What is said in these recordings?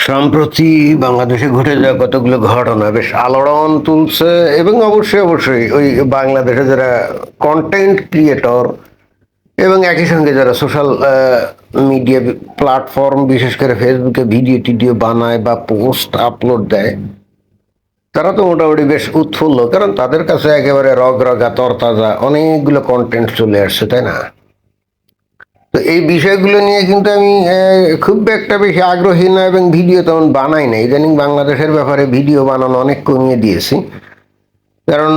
সম্প্রতি বাংলাদেশে ঘটে যাওয়া কতগুলো ঘটনা বেশ আলোড়ন তুলছে, এবং অবশ্যই অবশ্যই ওই বাংলাদেশে যারা কন্টেন্ট ক্রিয়েটর এবং একই সঙ্গে যারা সোশ্যাল মিডিয়া প্ল্যাটফর্ম, বিশেষ করে ফেসবুকে ভিডিও টিডিও বানায় বা পোস্ট আপলোড দেয়, তারা তো মোটামুটি বেশ উৎফুল্ল, কারণ তাদের কাছে একেবারে রগরগা তরতাজা অনেকগুলো কন্টেন্ট চলে আসছে, তাই না? তো এই বিষয়গুলো নিয়ে কিন্তু আমি খুব একটা বেশি আগ্রহী না, এবং ভিডিও তেমন বানাই না। ইদানিং বাংলাদেশের ব্যাপারে ভিডিও বানানো অনেক কমিয়ে দিয়েছি, কারণ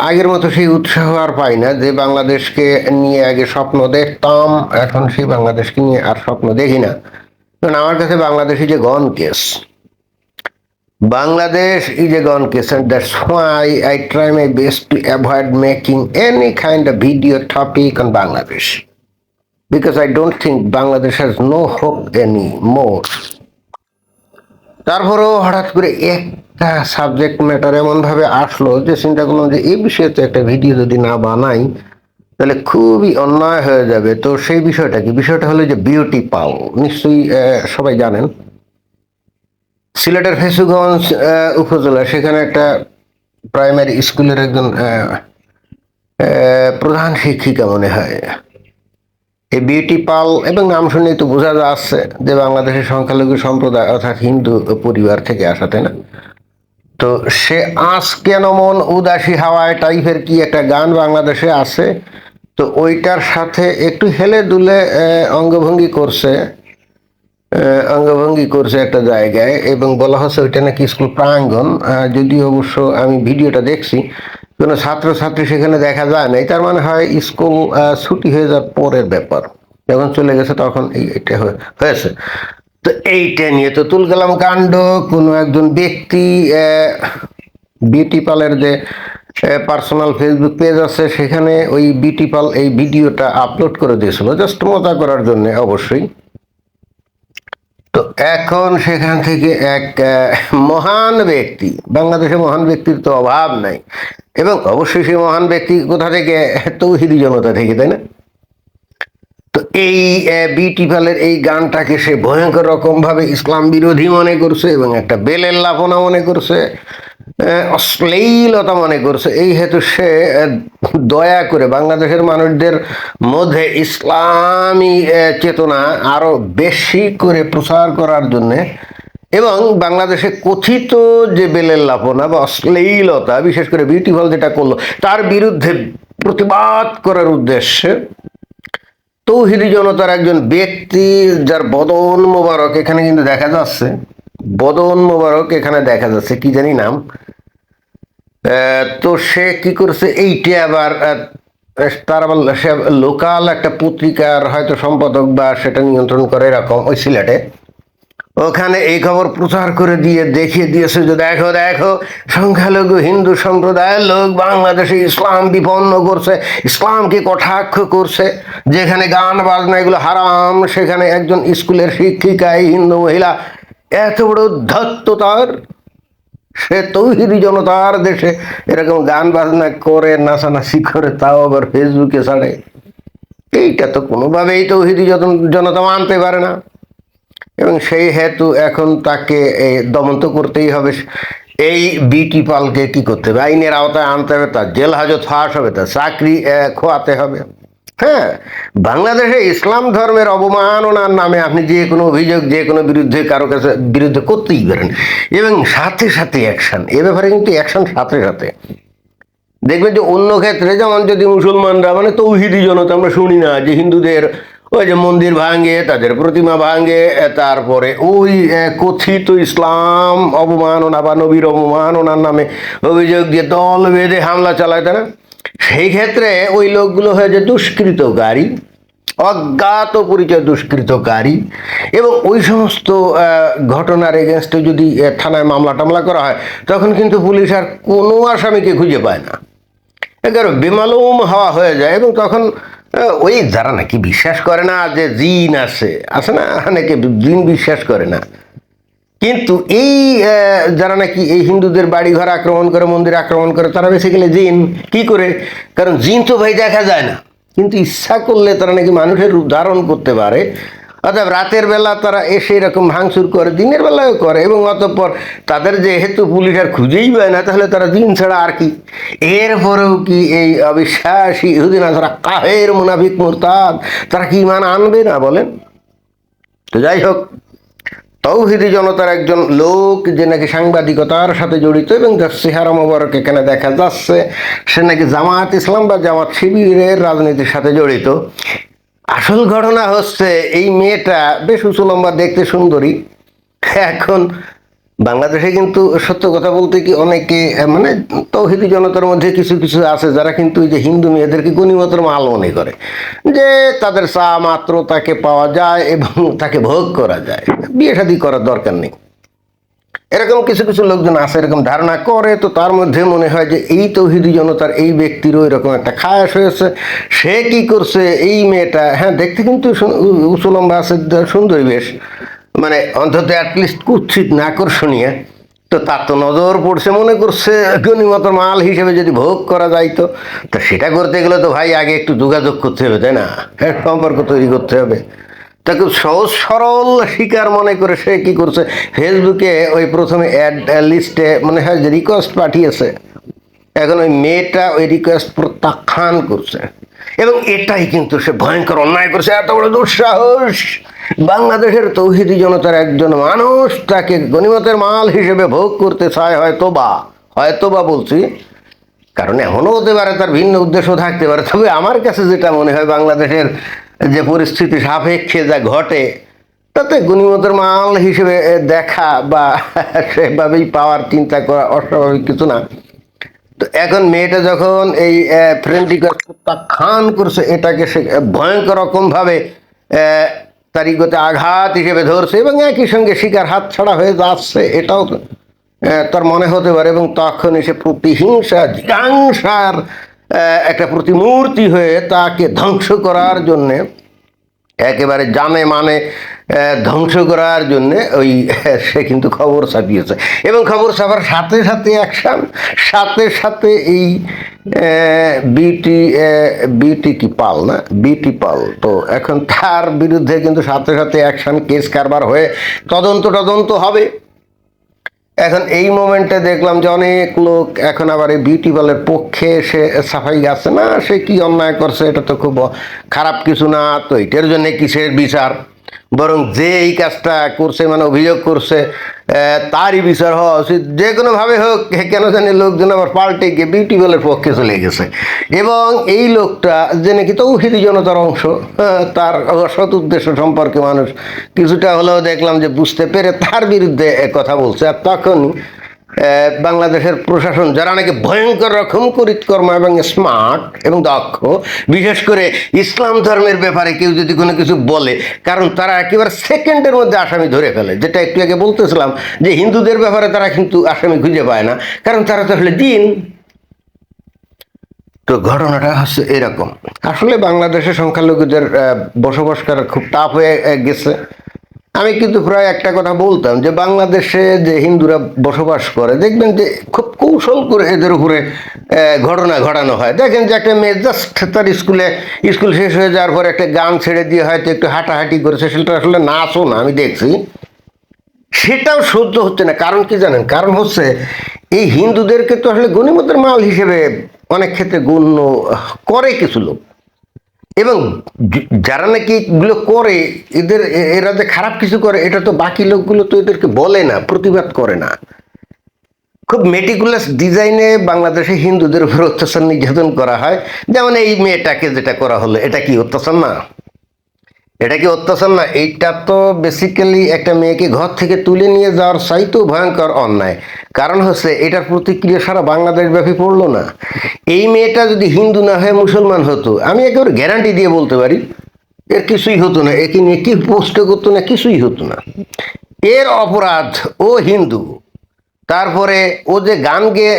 আগের মতো সেই উৎসাহ আর পাই না। যে বাংলাদেশকে নিয়ে আগে স্বপ্ন দেখতাম, এখন সেই বাংলাদেশকে নিয়ে আর স্বপ্ন দেখি না। কারণ আমার কাছে বাংলাদেশই যে গন case, Bangladesh is a gone case, and that's why I try my best to avoid making any kind of video topic on Bangladesh, because I don't think Bangladesh has no hope anymore. তারপরেও হঠাৎ করে একটা subject matter এমন ভাবে আসলো যে চিন্তা করলাম যে এই বিষয়ে তো একটা ভিডিও যদি না বানাই তাহলে খুবই অন্যায় হয়ে যাবে। তো সেই বিষয়টা কি? বিষয়টা হলো যে বিউটি পাল, নিশ্চয়ই সবাই জানেন। সিলেটের ফেসুগঞ্জ উপজেলা, সেখানে একটা প্রাইমারি স্কুলের একজন প্রধান শিক্ষিকা মনে হয়, এই বিউটি পাল, এবং নাম শুনেই তো বোঝা যাচ্ছে যে বাংলাদেশের সংখ্যালঘু সম্প্রদায় অর্থাৎ হিন্দু পরিবার থেকে আসা, তাই না? তো সে আজ কেন মন উদাসী হাওয়ায় টাইপের কি একটা গান বাংলাদেশে আছে, তো ওইটার সাথে একটু হেলে দুলে অঙ্গভঙ্গি করছে একটা জায়গায়, এবং বলা হচ্ছে ওইটা নাকি স্কুল প্রাঙ্গণ। যদিও অবশ্য আমি ভিডিওটা দেখছি, কোনো ছাত্রছাত্রী সেখানে দেখা যায় নাই, তার মানে হয় স্কুল ছুটি হয়ে যাওয়ার পরের ব্যাপার, যখন চলে গেছে তখন এটা হয়েছে। তো এইটা নিয়ে তো তুলকালাম কাণ্ড। কোনো একজন ব্যক্তি বিউটি পালের যে পার্সোনাল ফেসবুক পেজ আছে, সেখানে ওই বিউটি পাল এই ভিডিওটা আপলোড করে দিয়েছিল, জাস্ট মজা করার জন্য অবশ্যই। তো এখন সেখান থেকে এক মহান ব্যক্তি, বাংলাদেশে মহান ব্যক্তির তো অভাব নাই, এবং অবশ্যই সেই মহান ব্যক্তি কোথা থেকে? তৌহিদি জনতা থেকে, তাই না? তো এই বিউটি পালের এই গানটাকে সে ভয়ঙ্কর রকম ভাবে ইসলাম বিরোধী মনে করছে, এবং একটা বেলের লাফনা মনে করছে, অশ্লীলতা মনে করছে। এই হেতু সে দয়া করে বাংলাদেশের মানুষদের মধ্যে ইসলামী চেতনা আরো বেশি করে প্রচার করার জন্য, এবং বাংলাদেশে কথিত যে বেলের লাফনা বা অশ্লীলতা, বিশেষ করে বিউটিফুল যেটা করলো, তার বিরুদ্ধে প্রতিবাদ করার উদ্দেশ্যে তৌহিদি জনতার একজন ব্যক্তি, যার বদন মোবারক এখানে কিন্তু দেখা যাচ্ছে, বদন মোবারক এখানে দেখা যাচ্ছে, কি জানি নাম। তো সে কি করছে, এইটা আবার তার আবার সে লোকাল একটা পত্রিকার হয়তো সম্পাদক বা সেটা নিয়ন্ত্রণ করে এরকম ওই সিলেটে, ওখানে এই খবর প্রচার করে দিয়ে দেখিয়ে দিয়েছে যে দেখো দেখো, সংখ্যালঘু হিন্দু সম্প্রদায়ের লোক বাংলাদেশে ইসলাম বিপন্ন করছে, ইসলামকে কটাক্ষ করছে, যেখানে গান বাজনা এগুলো হারাম, সেখানে একজন স্কুলের শিক্ষিকা, এই হিন্দু মহিলা, এত বড় উদ্ধত্ত তার, সে তৌহিদি জনতার দেশে এরকম গান বাজনা করে, নাচানাচি করে, তাও আবার ফেসবুকে ছাড়ে। এইটা তো কোনোভাবেই তৌহিদি জনতা মানতে পারে না, এবং সেই হেতু এখন তাকে দমন তো করতেই হবে। এই বিউটি পালকে কি করতে হবে? আইনের আওতায় আনতে হবে, তার জেল হাজত ফাঁস হবে, তার চাকরি খোয়াতে হবে। হ্যাঁ, বাংলাদেশে ইসলাম ধর্মের অবমাননার নামে আপনি যে কোনো অভিযোগ যে কোনো বিরুদ্ধে কারো কাছে বিরুদ্ধে করতেই পারেন, এবং সাথে সাথে অ্যাকশন। এ ব্যাপারে কিন্তু অ্যাকশন সাথে সাথে। দেখবেন যে অন্য ক্ষেত্রে, যেমন যদি মুসলমানরা, মানে তৌহিদি জনতা, আমরা শুনি না যে হিন্দুদের ওই যে মন্দির ভাঙে, তাদের প্রতিমা ভাঙে, তারপরে ওই কথিত ইসলাম অবমাননা বা নবীর অবমাননার নামে অভিযোগ দিয়ে দল বেঁধে হামলা চালায়, তাই না? সেই ক্ষেত্রে ওই লোকগুলো হয় যে দুষ্কৃতকারী, অজ্ঞাত পরিচয় দুষ্কৃতকারী, এবং ওই সমস্ত ঘটনার এগেনস্টে যদি থানায় মামলা টামলা করা হয়, তখন কিন্তু পুলিশ আর কোনো আসামিকে খুঁজে পায় না, একেবারে বেমালুম হওয়া হয়ে যায়। এবং তখন ওই যারা নাকি বিশ্বাস করে না যে জিন আছে না, অনেকে জিন বিশ্বাস করে না, কিন্তু এই যারা নাকি এই হিন্দুদের বাড়ি ঘর আক্রমণ করে, মন্দির আক্রমণ করে, তারা বেসিক্যালি জিন। কি করে? কারণ জিন তো ভাই দেখা যায় না, কিন্তু ইচ্ছা করলে তারা নাকি মানুষের রূপ ধারণ করতে পারে। অর্থাৎ রাতের বেলা তারা এসে এরকম ভাঙচুর করে, দিনের বেলাও করে, এবং অতঃপর তাদের যেহেতু পুলিশ আর খুঁজেই পায় না, তাহলে তারা দিন ছাড়া আর কি। এরপরেও কি এই অবিশ্বাসী ইহুদি নাসারা কাফের মুনাফিক মুরতাদ তারা কি ইমান আনবে না বলেন? তো যাই হোক, তৌহিদি জনতার একজন লোক যে নাকি সাংবাদিকতার সাথে জড়িত এবং যার চেহারা মোবারক এখানে দেখা যাচ্ছে, সে নাকি জামাত ইসলাম বা জামাত শিবিরের রাজনীতির সাথে জড়িত। আসল ঘটনা হচ্ছে এই মেয়েটা বেশ উঁচু লম্বা, দেখতে সুন্দরী। এখন বাংলাদেশে কিন্তু সত্য কথা বলতে কি অনেকে মানে তৌহিদি জনতার মধ্যে কিছু কিছু আছে যারা কিন্তু এই যে হিন্দু মেয়েদেরকে গনিমতের মাল মনে করে, যে তাদের চা মাত্র তাকে পাওয়া যায় এবং তাকে ভোগ করা যায়, বিয়ে শাদী করার দরকার নেই। এরকম কিছু কিছু লোকজন আছে, এরকম ধারণা করে। তো তার মধ্যে মনে হয় যে এই তৌহিদি জনতার এই ব্যক্তিরও এরকম একটা খায়াস হয়েছে। সে কি করছে, এই মেয়েটা হ্যাঁ দেখতে কিন্তু উঁচু লম্বা আছে, সুন্দরী বেশ, মানে অন্তত অ্যাটলিস্ট কুৎসিত না আকর্ষণীয়। তো তার তো নজর পড়ছে, মনে করছে গনিমতের মাল হিসেবে যদি ভোগ করা যাইতো। তা সেটা করতে গেলে তো ভাই আগে একটু যোগাযোগ করতে হবে, তাই না? সম্পর্ক তৈরি করতে হবে। তাকে সহজ সরল শিকার মনে করে সে কি করছে, ফেসবুকে ওই প্রথমে অ্যাড লিস্টে মনে হয় যে রিকোয়েস্ট পাঠিয়েছে। এখন ওই মেয়েটা ওই রিকোয়েস্ট প্রত্যাখ্যান করছে, এবং এটাই কিন্তু সে ভয়ঙ্কর অন্যায় করছে। এত বড় দুঃসাহস! বাংলাদেশের তৌহিদি জনতার একজন মানুষ তাকে গনিমতের মাল হিসেবে ভোগ করতে চায়, হয়তোবা বলছি, কারণ এমনও হতে পারে তার ভিন্ন উদ্দেশ্য থাকতে পারে। তবে আমার কাছে যেটা মনে হয়, বাংলাদেশের যে পরিস্থিতি সাপেক্ষে যা ঘটে, তাতে গনিমতের মাল হিসেবে দেখা বা সেভাবেই পাওয়ার চিন্তা করা অস্বাভাবিক কিছু না। তো এখন মেয়েটা যখন এই ফ্রেন্ড রিকোয়েস্ট প্রত্যাখ্যান করছে, এটাকে সে ভয়ঙ্কর রকমভাবে তার ইগোতে আঘাত হিসেবে ধরছে, এবং একই সঙ্গে শিকার হাত ছাড়া হয়ে যাচ্ছে, এটাও তার মনে হতে পারে। এবং তখন এসে প্রতিহিংসা, জিজ্ঞাসার একটা প্রতিমূর্তি হয়ে তাকে ধ্বংস করার জন্যে, একেবারে জানে মানে ধ্বংস করার জন্যে ওই সে কিন্তু খবর ছাপিয়েছে। এবং খবর ছাপার সাথে সাথে অ্যাকশান, সাথে সাথে এই বিউটি কি পাল না, বিউটি পাল, তো এখন তার বিরুদ্ধে কিন্তু সাথে সাথে অ্যাকশান, কেস কারবার হয়ে তদন্ত হবে। এখন এই মোমেন্টে দেখলাম যে অনেক লোক এখন আবার এই বিউটি পার্লারের পক্ষে এসে সাফাই গাচ্ছে, না সে কি অন্যায় করছে, এটা তো খুব খারাপ কিছু না, তো এটার জন্য কিসের বিচার, বরং যে এই কাজটা করছে মানে অভিযোগ করছে তারই বিচার হওয়া উচিত, যে কোনোভাবে হোক। কেন জানি লোকজন আবার পাল্টে গিয়ে বিউটি পার্লারের পক্ষে চলে গেছে। এবং এই লোকটা যে নাকি তৌহিদি জনতার অংশ, তার সৎ উদ্দেশ্য সম্পর্কে মানুষ কিছুটা হলেও দেখলাম যে বুঝতে পেরে তার বিরুদ্ধে কথা বলছে। আর তখনই বাংলাদেশের প্রশাসন, যারা নাকি ভয়ঙ্কর রকম করিতকর্ম এবং স্মার্ট এবং দক্ষ, বিশেষ করে ইসলাম ধর্মের ব্যাপারে কেউ যদি কোনো কিছু বলে, কারণ তারা একেবারে সেকেন্ডের মধ্যে আসামি ধরে ফেলে। যেটা একটু আগে বলতেছিলাম যে হিন্দুদের ব্যাপারে তারা কিন্তু আসামি খুঁজে পায় না, কারণ তারা তো আসলে দিন। তো ঘটনাটা হচ্ছে এরকম। আসলে বাংলাদেশের সংখ্যালঘুদের বসবাস করা খুব টাফ হয়ে গেছে। আমি কিন্তু প্রায় একটা কথা বলতাম যে বাংলাদেশে যে হিন্দুরা বসবাস করে, দেখবেন যে খুব কৌশল করে এদের উপরে ঘটনা ঘটানো হয়। দেখেন যে একটা মেয়ে জাস্ট তার স্কুল শেষ হয়ে যাওয়ার পর একটা গান ছেড়ে দিয়ে হয়তো একটু হাঁটাহাঁটি করেছে, সেটা আসলে নাচও না, আমি দেখছি, সেটাও সহ্য হচ্ছে না। কারণ কি জানেন? কারণ হচ্ছে এই হিন্দুদেরকে তো আসলে গনিমতের মাল হিসেবে অনেক ক্ষেত্রে গণ্য করে কিছু লোক, এবং যারা নাকি এগুলো করে, এরা যে খারাপ কিছু করে এটা তো বাকি লোকগুলো তো এদেরকে বলে না, প্রতিবাদ করে না। খুব মেটিকুলাস ডিজাইনে বাংলাদেশে হিন্দুদের উপর অত্যাচার নির্যাতন করা হয়। যেমন এই মেয়েটাকে যেটা করা হলো, এটা কি অত্যাচার না? এটা কি অত্যাচার না? এইটা তো বেসিক্যালি একটা মেয়েকে ঘর থেকে তুলে নিয়ে যাওয়ার চাইতেও ভয়ঙ্কর অন্যায়। কারণ হচ্ছে এটার প্রতিক্রিয়া সারা বাংলাদেশ ব্যাপী পড়লো না। এই মেয়েটা যদি হিন্দু না হয়ে মুসলমান হতো, আমি একেবারে গ্যারান্টি দিয়ে বলতে পারি এর কিছুই হতো না, একে নিয়ে কি পোস্ট করতো না, কিছুই হতো না। এর অপরাধ ও হিন্দু, তারপরে ও যে গান গেয়ে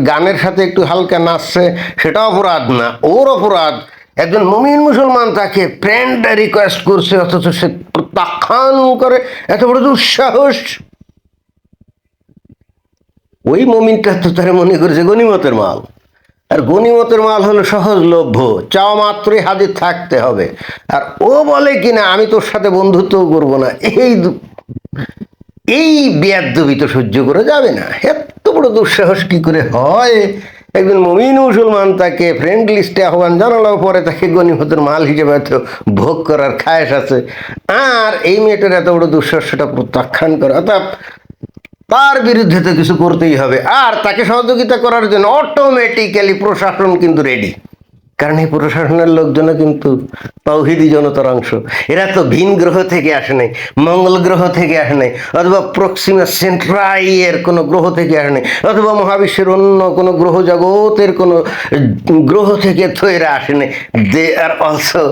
গানের সাথে একটু হালকা নাচছে, সেটা অপরাধ না। ওর অপরাধ একজন মুমিন মুসলমান তাকে ফ্রেন্ড রিকোয়েস্ট করছে, অথচ সে প্রত্যাখ্যান করে। এত বড় দুঃসাহস! ওই মুমিনটা তো তারা মনে করেছে গনিমতের মাল, আর গনিমতের মাল হলো সহজলভ্য, চাওয়া মাত্রই হাজির থাকতে হবে। আর ও বলে কিনা আমি তোর সাথে বন্ধুত্বও করবো না, এই বেয়াদবি তো সহ্য করে যাবে না। এত বড় দুঃসাহস কি করে হয়? একজন মুমিন মুসলমান তাকে ফ্রেন্ড লিস্টে আহ্বান জানালেও পরে তাকে গনিমতের মাল হিসেবে হয়তো ভোগ করার খায়েশ আছে, আর এই মেয়েটার এত বড় দুঃসাহসটা প্রত্যাখ্যান করে, অর্থাৎ তার বিরুদ্ধে তো কিছু করতেই হবে। আর তাকে সহযোগিতা করার জন্য অটোমেটিক্যালি প্রশাসন কিন্তু রেডি, কারণ এই প্রশাসনের লোকজনও কিন্তু তাওহীদি জনতার অংশ। এরা তো ভিন গ্রহ থেকে আসে নাই, মঙ্গল গ্রহ থেকে আসে নাই, অথবা প্রক্সিমা সেন্ট্রাই এর কোনো গ্রহ থেকে আসে নাই, অথবা মহাবিশ্বের অন্য কোনো গ্রহ জগতের কোনো গ্রহ থেকে তো এরা আসে নাই। They are also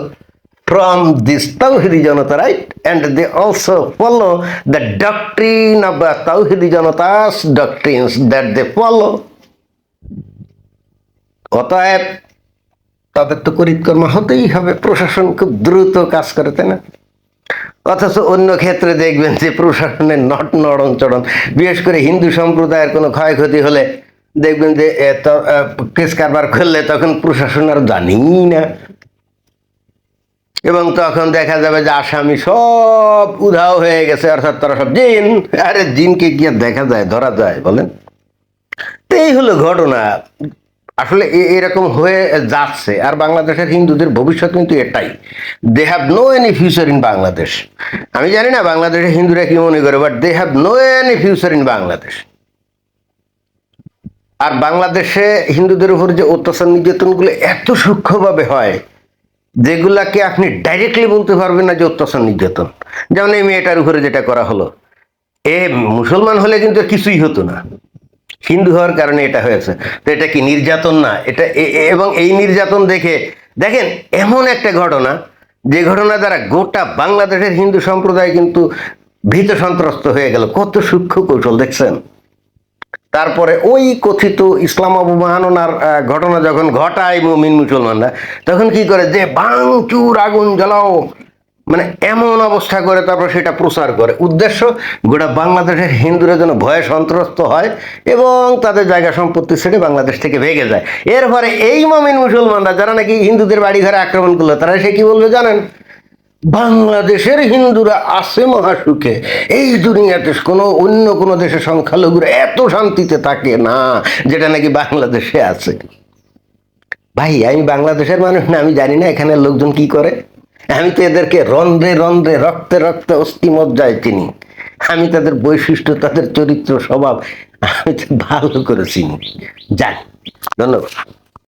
from this Tawhidi Janata, right? And they also follow the doctrine of the Tawhidi Janata's doctrines that they follow. অতএব তাদের তো করিতকর্মা হতেই হবে। প্রশাসন খুব দ্রুত কাজ করে, তাই না? অথচ অন্য ক্ষেত্রে দেখবেন যে প্রশাসনের নড়ন চড়ন, বিশেষ করে হিন্দু সম্প্রদায়ের কোনো ক্ষয়ক্ষতি হলে দেখবেন যে কেস কারবার করলে তখন প্রশাসন আর জানিই না, এবং তখন দেখা যাবে যে আসামি সব উধাও হয়ে গেছে, অর্থাৎ তারা সব জিন। আরে জিনকে কি আর দেখা যায়, ধরা যায় বলেন? তো এই হলো ঘটনা। আসলে এরকম হয়ে যাচ্ছে। আর বাংলাদেশের হিন্দুদের ভবিষ্যৎ কিন্তু এটাই, they have no any future in Bangladesh. আমি জানি না বাংলাদেশের হিন্দুরা কি মনে করে, but they have no any future in Bangladesh. আর বাংলাদেশে হিন্দুদের উপর যে অত্যাচার নির্যাতনগুলো এত সূক্ষ্মভাবে হয়, যেগুলাকে আপনি ডাইরেক্টলি বলতে পারবেন না যে অত্যাচার নির্যাতন। যেমন এই মেয়েটার উপরে যেটা করা হলো, মুসলমান হলে কিন্তু কিছুই হতো না, হিন্দু হওয়ার কারণে এটা হয়েছে। তো এটা কি নির্যাতন না? এটা এবং এই নির্যাতন দেখে দেখেন এমন একটা ঘটনা, যে ঘটনা দ্বারা গোটা বাংলাদেশের হিন্দু সম্প্রদায় কিন্তু ভীত সন্ত্রস্ত হয়ে গেল। কত সূক্ষ্ম কৌশল দেখছেন। তারপরে ওই কথিত ইসলাম অবমাননার ঘটনা যখন ঘটায় মুমিন মুসলমানরা, তখন কি করে যে ভাঙচুর, আগুন জ্বালাও, মানে এমন অবস্থা করে, তারপর সেটা প্রচার করে। উদ্দেশ্য গোটা বাংলাদেশের হিন্দুরা যেন ভয়ে সন্ত্রস্ত হয় এবং তাদের জায়গা সম্পত্তি ছেড়ে বাংলাদেশ থেকে ভেগে যায়। এরপরে এই মুমিন মুসলমানরা যারা নাকি হিন্দুদের বাড়ি ঘরে আক্রমণ করলো, তারা সে কি বলবে জানেন? বাংলাদেশের হিন্দুরা আছে মহাসুখে, এই দুনিয়াতে অন্য কোনো দেশের সংখ্যালঘুরা এত শান্তিতে থাকে না যেটা নাকি বাংলাদেশে আছে। ভাই, আমি বাংলাদেশের মানুষ না, আমি জানি না এখানে লোকজন কি করে। আমি তো এদেরকে রন্ধ্রে রন্ধ্রে, রক্তে রক্তে, অস্থি মজ্জায় চিনি। আমি তাদের বৈশিষ্ট্য, তাদের চরিত্র, স্বভাব আমি তো ভালো করে চিনি, জানি। ধন্যবাদ।